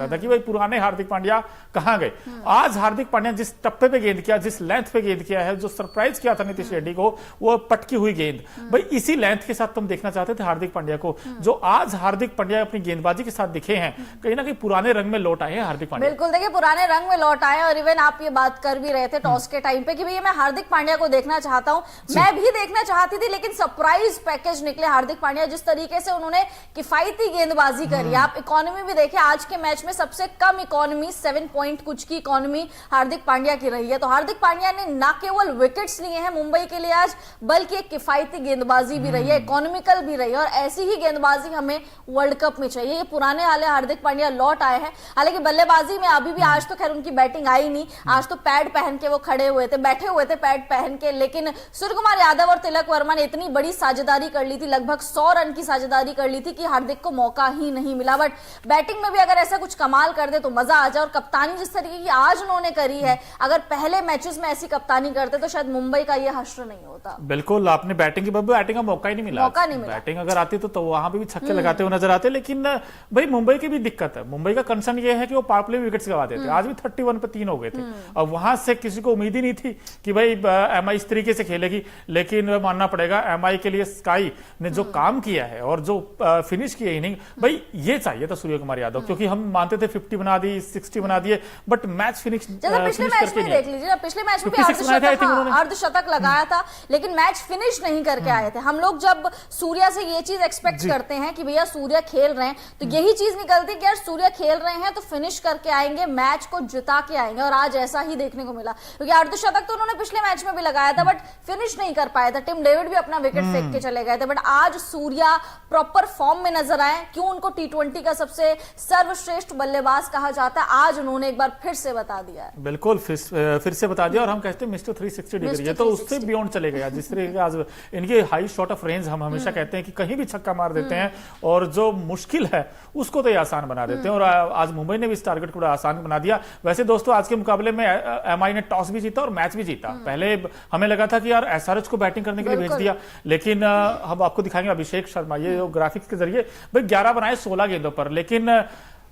लगता था कि भाई पुराने हार्दिक पांड्या कहां गए। आज हार्दिक पांड्या जिस टप्पे पे गेंद किया, जिस लेंथ पे गेंद किया है, जो सरप्राइज किया था नीतीश रेड्डी को, वो पटकी हुई गेंद, भाई इसी लेंथ के साथ तुम देखना चाहते थे हार्दिक पांड्या को। जो आज हार्दिक पांड्या अपनी गेंदबाजी के साथ दिखे हैं, कहीं ना कहीं पुराने रंग में लौट आए हैं हार्दिक पांड्या। बिल्कुल, देखिए पुराने रंग में लौट आए। और इवन आप ये बात कर भी रहे थे टॉस के टाइम पे कि भैया मैं हार्दिक पांड्या को देखना चाहता हूं, मैं भी देखना चाहती थी, लेकिन सरप्राइज पैकेज निकले हार्दिक पांड्या। जिस तरीके से उन्होंने किफायती गेंदबाजी करी, आप इकोनॉमी भी देखिए, आज के मैच में सबसे कम इकोनॉमी 7 पॉइंट कुछ की इकोनॉमी हार्दिक पांड्या की रही है। तो हार्दिक पांड्या ने न केवल विकेट्स लिए हैं मुंबई के लिए आज, बल्कि एक किफायती गेंदबाजी भी रही है, इकोनॉमिकल भी रही है। और ऐसी ही गेंदबाजी हमें वर्ल्ड कप में चाहिए। ये पुराने वाले हार्दिक पांड्या लौट आए हैं। हालांकि बल्लेबाजी में अभी भी आज तो खैर उनकी बैटिंग आई नहीं, आज तो पैड पहन के वो खड़े हुए थे, बैठे हुए थे पैड पहन के। लेकिन सूर्यकुमार यादव और तिलक वर्मा ने इतनी बड़ी साझेदारी कर ली थी, लगभग 100 रन की साझेदारी कर ली थी कि हार्दिक को मौका ही नहीं मिला। बट बैटिंग में भी अगर ऐसा कुछ कमाल कर दे तो मजा आ जाए। और कप्तानी जिस तरीके की आज उन्होंने करी है, अगर पहले मैचेस में ऐसी कप्तानी करते तो शायद मुंबई का ये हश्र नहीं होता। बिल्कुल, आपने बैटिंग की बैटिंग का मौका ही नहीं मिला। बैटिंग अगर आती तो वहां पे भी छक्के लगाते हुए नजर आते। लेकिन भाई मुंबई की भी दिक्कत है। मुंबई का कंसर्न ये है कि वो पावर प्ले में विकेट्स गवा देते। आज भी 31 पे 3 हो गए थे। अब वहां से किसी को उम्मीद ही नहीं थी कि भाई एमआई इस तरीके से खेलेगी। लेकिन मानना पड़ेगा एमआई के लिए स्काई ने जो काम किया है और जो फिनिश की इनिंग, भाई ये चाहिए था सूर्यकुमार यादव। क्योंकि हम मानते थे 50 बना दी, 60 बना दिए, बट मैच फिनिश पिछले मैच में देख लीजिए, पिछले मैच में अर्धशतक लगाया था, लेकिन मैच फिनिश नहीं करके आए थे। हम लोग जब सूर्या से ये चीज एक्सपेक्ट करते हैं कि भैया सूर्या खेल रहे हैं, तो यही चीज निकलती है कि यार सूर्या खेल रहे हैं तो फिनिश करके आएंगे, मैच को जिता के आएंगे। और आज ऐसा ही देखने को मिला, क्योंकि अर्धशतक तो उन्होंने पिछले मैच में भी लगाया था, बट फिनिश नहीं कर पाया था। टिम डेविड भी अपना विकेट फेंक के चले गए थे। बट आज सूर्या प्रॉपर फॉर्म में नजर आए। क्यों उनको टी20 का सबसे सर्वश्रेष्ठ बल्लेबाज कहा जाता है, आज उन्होंने एक बार फिर से बता दिया है। बिल्कुल फिर से बता दिया। और हम कहते हैं मिस्टर 360 डिग्री, ये तो उससे बियॉन्ड चले गया। जिस तरीके आज इनके हाई शॉट ऑफ रेंज, हम हमेशा कहते हैं कि कहीं भी छक्का मार देते हैं और जो मुश्किल है उसको तो ये आसान बना देते हैं। और आज मुंबई ने भी इस टारगेट को आसान बना दिया। वैसे दोस्तों, आज के मुकाबले में एमआई ने टॉस भी जीता और मैच भी जीता। पहले हमें लगा था कि यार एसआरएच को बैटिंग करने के लिए भेज दिया, लेकिन हम आपको दिखाएंगे अभिषेक शर्मा, ये ग्राफिक्स के जरिए भाई 11 बनाए 16 गेंदों पर। लेकिन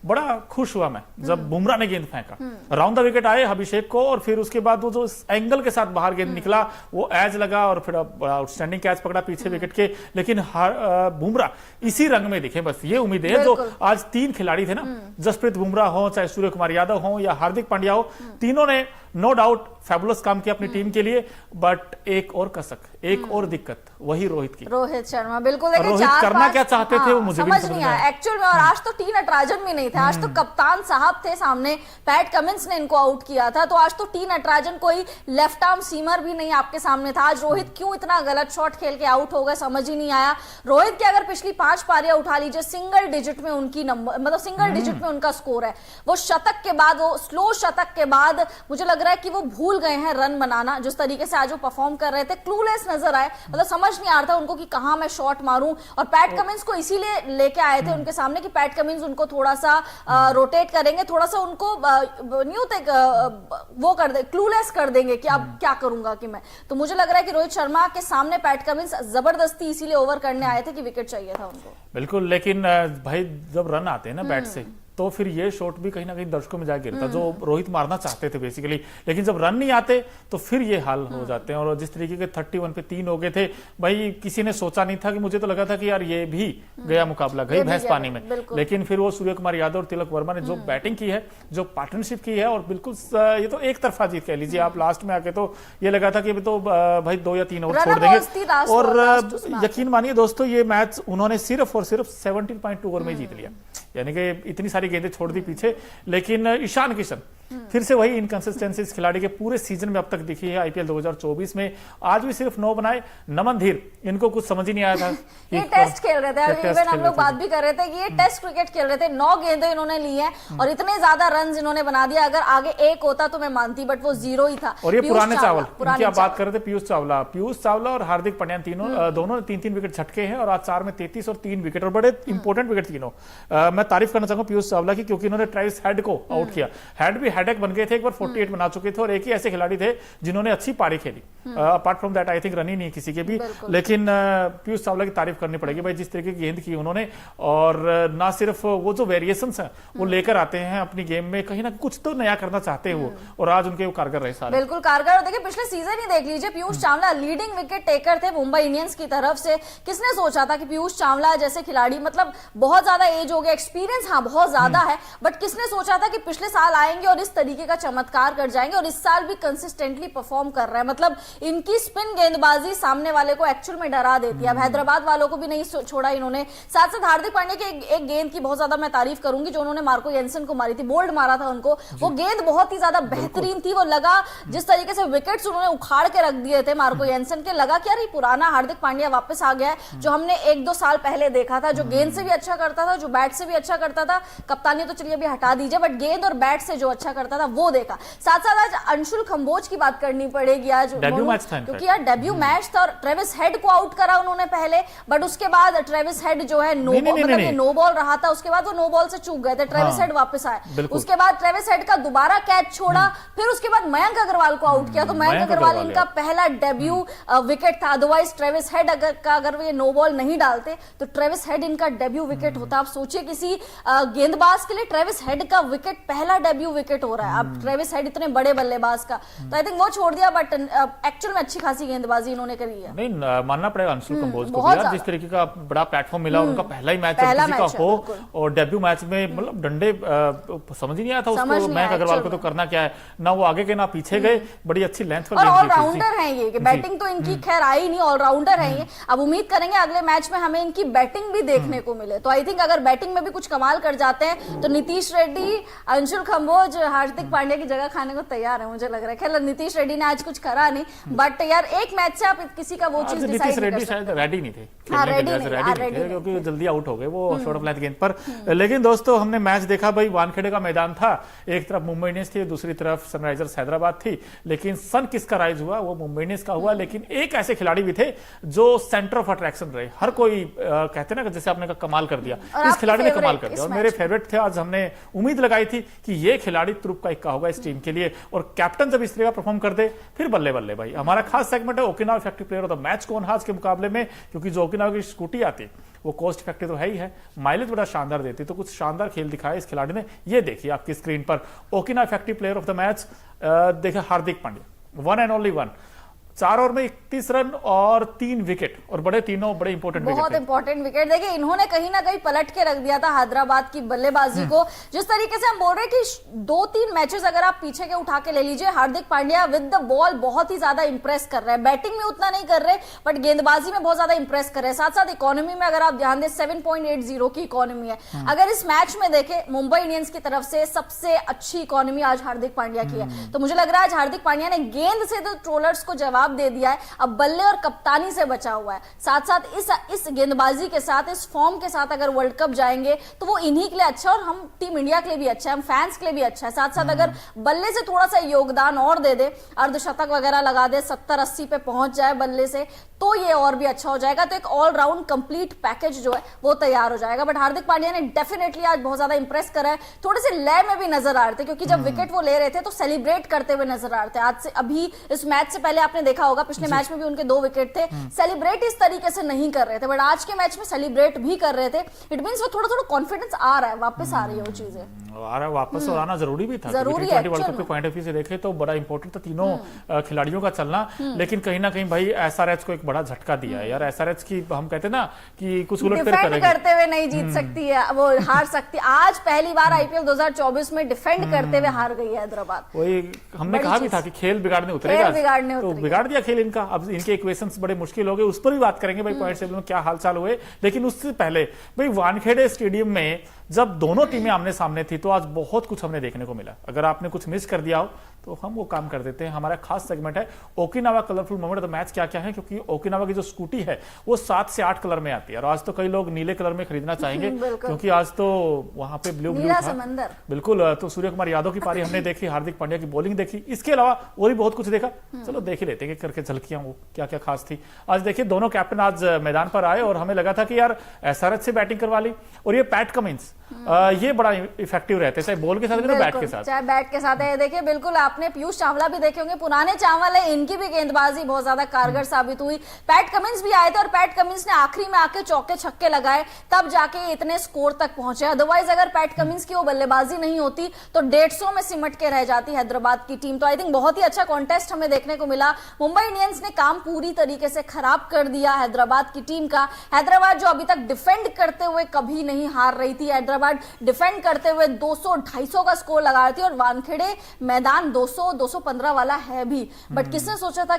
बड़ा खुश हुआ मैं जब बुमराह ने गेंद फेंका, राउंड द विकेट आए अभिषेक को, और फिर उसके बाद वो जो एंगल के साथ बाहर गेंद निकला वो एज लगा और फिर बड़ा आउटस्टैंडिंग कैच पकड़ा पीछे विकेट के। लेकिन बुमराह इसी रंग में दिखे, बस ये उम्मीद है। जो आज 3 खिलाड़ी थे ना, जसप्रीत बुमराह हो, चाहे सूर्यकुमार यादव हो या हार्दिक पांड्या हो, तीनों ने नो डाउट फैबुलस काम किया अपनी टीम के लिए। बट एक और कसक, एक और दिक्कत, वही रोहित शर्मा। बिल्कुल, रोहित करना क्या चाहते थे वो मुझे समझ नहीं आया एक्चुअल में। और आज तो टी नटराजन भी नहीं थे, आज तो कप्तान साहब थे सामने, पैट कमिंस ने इनको आउट किया था। तो आज तो टी नटराजन, कोई लेफ्ट आर्म सीमर भी नहीं आपके सामने था। आज रोहित क्यों इतना गलत शॉट खेल के आउट हो गए, समझ ही नहीं आया। रोहित की अगर पिछली 5 पारियां उठा लीजिए, सिंगल डिजिट में उनकी नंबर, मतलब सिंगल डिजिट में उनका स्कोर है। वो शतक के बाद, वो स्लो शतक के बाद मुझे लग रहा है कि वो भूल गए हैं रन बनाना। जिस तरीके से आज वो परफॉर्म कर रहे थे, क्लूलेस नजर आए, मतलब समझ नहीं आ रहा था उनको कि कहां मैं शॉट मारूं। और पैट कमिंस को इसीलिए लेके आए थे उनके सामने कि पैट कमिंस उनको थोड़ा सा रोटेट करेंगे, थोड़ा सा उनको न्यू तक वो कर दे, क्लूलेस कर देंगे कि अब क्या करूंगा कि मैं। तो मुझे लग रहा है कि रोहित शर्मा के सामने पैट कमिंस जबरदस्ती इसीलिए ओवर करने आए थे कि विकेट चाहिए था उनको। बिल्कुल, लेकिन भाई जब रन आते हैं ना बैट से, तो फिर ये शॉट भी कहीं ना कहीं दर्शकों में जा गिरता, जो रोहित मारना चाहते थे बेसिकली। लेकिन जब रन नहीं आते तो फिर ये हाल हो जाते हैं। और जिस तरीके के 31 पे 3 हो गए थे, भाई किसी ने सोचा नहीं था। कि मुझे तो लगा था कि यार ये भी गया मुकाबला, गई भैंस पानी में। लेकिन फिर वो सूर्यकुमार यादव और तिलक वर्मा ने जो बैटिंग की है, जो पार्टनरशिप की है, और बिल्कुल ये तो एक तरफा जीत कह लीजिए आप। लास्ट में आके तो ये लगा था कि तो भाई 2 या 3 ओवर छोड़ देंगे। और यकीन मानिए दोस्तों, ये मैच उन्होंने सिर्फ और सिर्फ 17.2 ओवर में जीत लिया। यानी कि इतनी सारी गेंदें छोड़ दी पीछे। लेकिन ईशान किशन फिर से वही इनकंसिस्टेंसी इस खिलाड़ी के पूरे सीजन में अब तक दिखी है आईपीएल 2024 में। आज भी सिर्फ 9 बनाए। नमन धीर, इनको कुछ समझ ही नहीं आया था। ये टेस्ट खेल रहे थे, इवन हम लोग बात भी कर रहे थे कि ये टेस्ट क्रिकेट खेल रहे थे। 9 गेंदें इन्होंने ली हैं और इतने ज्यादा रन इन्होंने बना दिया। अगर आगे 1 होता तो मैं मानती, बट वो 0 ही था। और ये पुराने चावल, इनकी आप बात कर रहे थे, पीयूष चावला और हार्दिक पांड्या, दोनों 3-3 विकेट झटके हैं। और आज 4 में 33 और 3 विकेट, और बड़े इंपॉर्टेंट विकेट तीनों। मैं तारीफ करना चाहूंगा पीयूष चावला की, क्योंकि इन्होंने ट्रेविस हेड को आउट किया। हेड भी हेडेक बन गए थे, एक बार 48 बना चुके थे और एक ही ऐसे खिलाड़ी थे जिन्होंने अच्छी पारी खेली। Apart from that I think run ही नहीं किसी के भी, लेकिन पीयूष चावला की तारीफ करनी पड़ेगी भाई, जिस तरीके की गेंद की उन्होंने, और ना सिर्फ वो जो वेरिएशंस हैं वो लेकर आते हैं अपनी गेम में, कहीं ना कुछ तो नया करना चाहते हो, और आज उनके वो कारगर रहे सारे। बिल्कुल कारगर। और देखिए पिछले सीजन ही देख लीजिए, Piyush Chawla leading wicket taker थे मुंबई इंडियंस की तरफ से। किसने सोचा था कि पीयूष चावला जैसे खिलाड़ी, मतलब बहुत ज्यादा एज हो गया, एक्सपीरियंस हाँ बहुत ज्यादा है, बट किसने सोचा था कि पिछले साल आएंगे और इस तरीके का चमत्कार कर जाएंगे, और इस साल भी कंसिस्टेंटली परफॉर्म कर रहे हैं। मतलब इनकी स्पिन गेंदबाजी सामने वाले को एक्चुअल में डरा देती है। अब हैदराबाद वालों को भी नहीं छोड़ा इन्होंने। साथ साथ हार्दिक पांड्या की एक गेंद की बहुत ज्यादा मैं तारीफ करूंगी, जो उन्होंने मार्को येंसन को मारी थी, बोल्ड मारा था उनको, वो गेंद बहुत ही ज्यादा बेहतरीन थी। वो लगा जिस तरीके से विकेट्स उन्होंने उखाड़ के रख दिए थे मार्को येंसन के, लगा कि यार ये पुराना हार्दिक पांड्या वापस आ गया है, जो हमने 1-2 साल पहले देखा था, जो गेंद से भी अच्छा करता था, जो बैट से भी अच्छा करता था। कप्तानी तो चलिए अभी हटा दीजिए, बट गेंद और बैट से जो अच्छा करता था वो देखा। साथ साथ आज अंशुल कंबोज की बात करनी पड़ेगी आज, क्योंकि यार डेब्यू मैच था और ट्रेविस हेड को आउट करा उन्होंने पहले, बट उसके बाद ट्रेविस हेड जो है नो बॉल रहा था, उसके बाद वो नो बॉल से चूक गए थे, ट्रेविस हेड वापस आए, उसके बाद ट्रेविस हेड का दोबारा कैच छोड़ा, फिर उसके बाद मयंक अग्रवाल को आउट किया, तो मयंक अग्रवाल इनका पहला डेब्यू विकेट था। अदरवाइज ट्रेविस हेड अगर ये नो बॉल नहीं डालते तो ट्रेविस हेड इनका डेब्यू विकेट होता। आप सोचिए किसी गेंदबाज के लिए ट्रेविस हेड का विकेट पहला डेब्यू विकेट हो रहा है। अब ट्रेविस हेड इतने बड़े बल्लेबाज का, तो आई थिंक वो छोड़ दिया, बट एक्चुअल में अच्छी खासी गेंदबाजी इन्होंने करी है। नहीं मानना पड़ेगा अंशुल कंबोज को यार, जिस तरीके का बड़ा प्लेटफॉर्म मिला, उनका पहला ही मैच किसी का हो, और डेब्यू मैच में मतलब डंडे समझ ही नहीं आया था उसको, मयंक अग्रवाल को तो करना क्या है, ना वो आगे के ना पीछे गए, बड़ी अच्छी लेंथ पर ऑलराउंडर हैं ये, बैटिंग तो इनकी खैर आई नहीं, ऑलराउंडर है ये। अब उम्मीद करेंगे अगले मैच में हमें इनकी बैटिंग भी देखने को मिले, तो आई थिंक अगर बैटिंग में भी कुछ कमाल कर जाते हैं तो नीतीश रेड्डी, अंशुल कंबोज हार्दिक पांड्या की जगह खाने को तैयार है, मुझे लग रहा है। खैर नीतीश रेड्डी ने आज कुछ करा नहीं, बट यार एक मैच से आप किसी का वो चीज नीतीश रेड्डी शायद रेडी नहीं थे, क्योंकि जल्दी आउट हो गए वो शॉर्ट ऑफ लेंथ गेंद पर। लेकिन दोस्तों हमने मैच देखा भाई, वानखेड़े का मैदान था, एक तरफ मुंबई इंडियंस थी, दूसरी तरफ सनराइजर्स हैदराबाद थी, लेकिन सन किसका राइज हुआ, वो मुंबई इंडियंस का हुआ। लेकिन एक ऐसे खिलाड़ी भी थे जो सेंटर ऑफ अट्रैक्शन रहे, हर कोई कहते ना जैसे आपने कमाल कर दिया, इस खिलाड़ी ने कमाल कर दिया, और मेरे फेवरेट थे आज। हमने उम्मीद लगाई थी कि ये खिलाड़ी तुरुप का इक्का होगा इस टीम के लिए, और कैप्टन जब इस तरह का परफॉर्म कर दे फिर बल्ले बल्ले भाई। हमारा खास सेगमेंट है Okinawa effective player of the match कौन आज के मुकाबले में, क्योंकि जो ओकिनावा की स्कूटी आती वो कॉस्ट इफेक्टिव तो है ही है, माइलेज बड़ा शानदार देती, तो कुछ शानदार खेल दिखाया इस खिलाड़ी ने। ये देखिए आपकी स्क्रीन पर ओकिनावा effective player of the match, देखिए Hardik Pandya, one and only one, 4 over में 31 रन और 3 विकेट, और तीनों बड़े इंपॉर्टेंट विकेट, बहुत इंपॉर्टेंट विकेट। देखिए इन्होंने कहीं ना कहीं पलट के रख दिया था हैदराबाद की बल्लेबाजी को। जिस तरीके से हम बोल रहे हैं कि 2-3 मैचेस अगर आप पीछे के उठा के ले लीजिए, Hardik Pandya with the ball बहुत ही ज्यादा इंप्रेस कर रहे हैं। बैटिंग में उतना नहीं कर रहे, बट गेंदबाजी में बहुत ज्यादा इंप्रेस कर रहे हैं। साथ साथ इकोनॉमी में अगर आप ध्यान दें 7.80 की इकोनॉमी है। अगर इस मैच में देखें मुंबई इंडियंस की तरफ से सबसे अच्छी इकोनॉमी आज हार्दिक पांड्या की है, तो मुझे लग रहा है आज हार्दिक पांड्या ने गेंद से तो ट्रोलर्स को जवाब दे दिया है, अब बल्ले और कप्तानी से बचा हुआ है। साथ साथ इस गेंदबाजी के साथ, इस फॉर्म के साथ अगर वर्ल्ड कप जाएंगे तो वो इन्हीं के लिए अच्छा, और हम टीम इंडिया के लिए भी अच्छा है, हम फैंस के लिए भी अच्छा है। साथ साथ अगर बल्ले से थोड़ा सा योगदान और दे दे, अर्धशतक वगैरह लगा दे, 70-80 पे पहुंच जाए बल्ले से, तो ये और भी अच्छा हो जाएगा। तो एक ऑलराउंड कंप्लीट पैकेज जो है वो तैयार हो जाएगा। बट हार्दिक पांड्या ने डेफिनेटली आज बहुत ज्यादा इंप्रेस करा है। थोड़े से लय में भी नजर आ रहे थे, क्योंकि जब विकेट वो ले रहे थे तो सेलिब्रेट करते हुए नजर आ रहे थे। आज से अभी इस मैच से पहले आपने देखा होगा, पिछले मैच में भी उनके 2 विकेट थे, सेलिब्रेट इस तरीके से नहीं कर रहे थे, बट आज के मैच में सेलिब्रेट भी कर रहे थे। इट मींस वो थोड़ा थोड़ा कॉन्फिडेंस आ रहा है, वापस आ रही है वो चीजें, आ रहा है वापस, और आना जरूरी भी था। जरूरी है वर्ल्ड कप के पॉइंट ऑफ व्यू से देखे तो बड़ा इंपॉर्टेंट था तीनों खिलाड़ियों का चलना। लेकिन कहीं ना कहीं भाई एसआरएच को एक बड़ा झटका दिया है यार। एसआरएच की हम कहते हैं ना कि कुछ उलट करते हुए नहीं जीत सकती है, वो हार सकती। आज पहली बार आईपीएल 2024 में डिफेंड करते हुए हार गई है हैदराबाद। वही हमने कहा भी था कि खेल बिगाड़ने उतरेगा, तो बिगाड़ दिया खेल इनका। अब इनके इक्वेशंस बड़े मुश्किल हो गए, उस पर भी बात करेंगे भाई, पॉइंट टेबल में क्या हालचाल हुए। लेकिन उससे पहले भाई वानखेड़े स्टेडियम में जब दोनों टीमें आमने सामने थी तो आज बहुत कुछ हमने देखने को मिला। अगर आपने कुछ मिस कर दिया हो तो हम वो काम कर देते हैं। हमारा खास सेगमेंट है Okinawa colourful moment of the match. क्या क्या है, क्योंकि ओकिनावा की जो स्कूटी है वो 7 से 8 कलर में आती है, और आज तो कई लोग नीले कलर में खरीदना चाहेंगे क्योंकि आज तो वहां पे ब्लू था। बिल्कुल, तो सूर्य कुमार यादव की पारी हमने देखी, हार्दिक पांड्या की बॉलिंग देखी, इसके अलावा और भी बहुत कुछ देखा। चलो देख ही लेते हैं करके झलकियां वो क्या क्या खास थी। आज देखिए दोनों कैप्टन आज मैदान पर आए और हमें लगा था कि यार एसआरएच से बैटिंग करवा ली, और ये पैट कमिंस ये बड़ा इफेक्टिव रहते हैं, चाहे बॉल के साथ तो बैट के साथ। चाहे बैट के साथ है। देखिए बिल्कुल आपने पीयूष चावला भी देखे होंगे, पुराने चावल है, इनकी भी गेंदबाजी बहुत ज्यादा कारगर साबित हुई। पैट कमिंस भी आए थे और पैट कमिंस ने आखिरी में आके चौके छक्के लगाए, तब जाके इतने स्कोर तक पहुंचे। अदरवाइज अगर पैट कमिंस की वो बल्लेबाजी नहीं होती तो 150 में सिमट के रह जाती हैदराबाद की टीम। तो आई थिंक बहुत ही अच्छा कॉन्टेस्ट हमें देखने को मिला। मुंबई इंडियंस ने काम पूरी तरीके से खराब कर दिया हैदराबाद की टीम का। हैदराबाद जो अभी तक डिफेंड करते हुए कभी नहीं हार रही थी, हैदराबाद डिफेंड करते हुए 200-250 का स्कोर लगा रही थी और वानखेड़े मैदान 200-215 वाला है भी, बट किसने सोचा था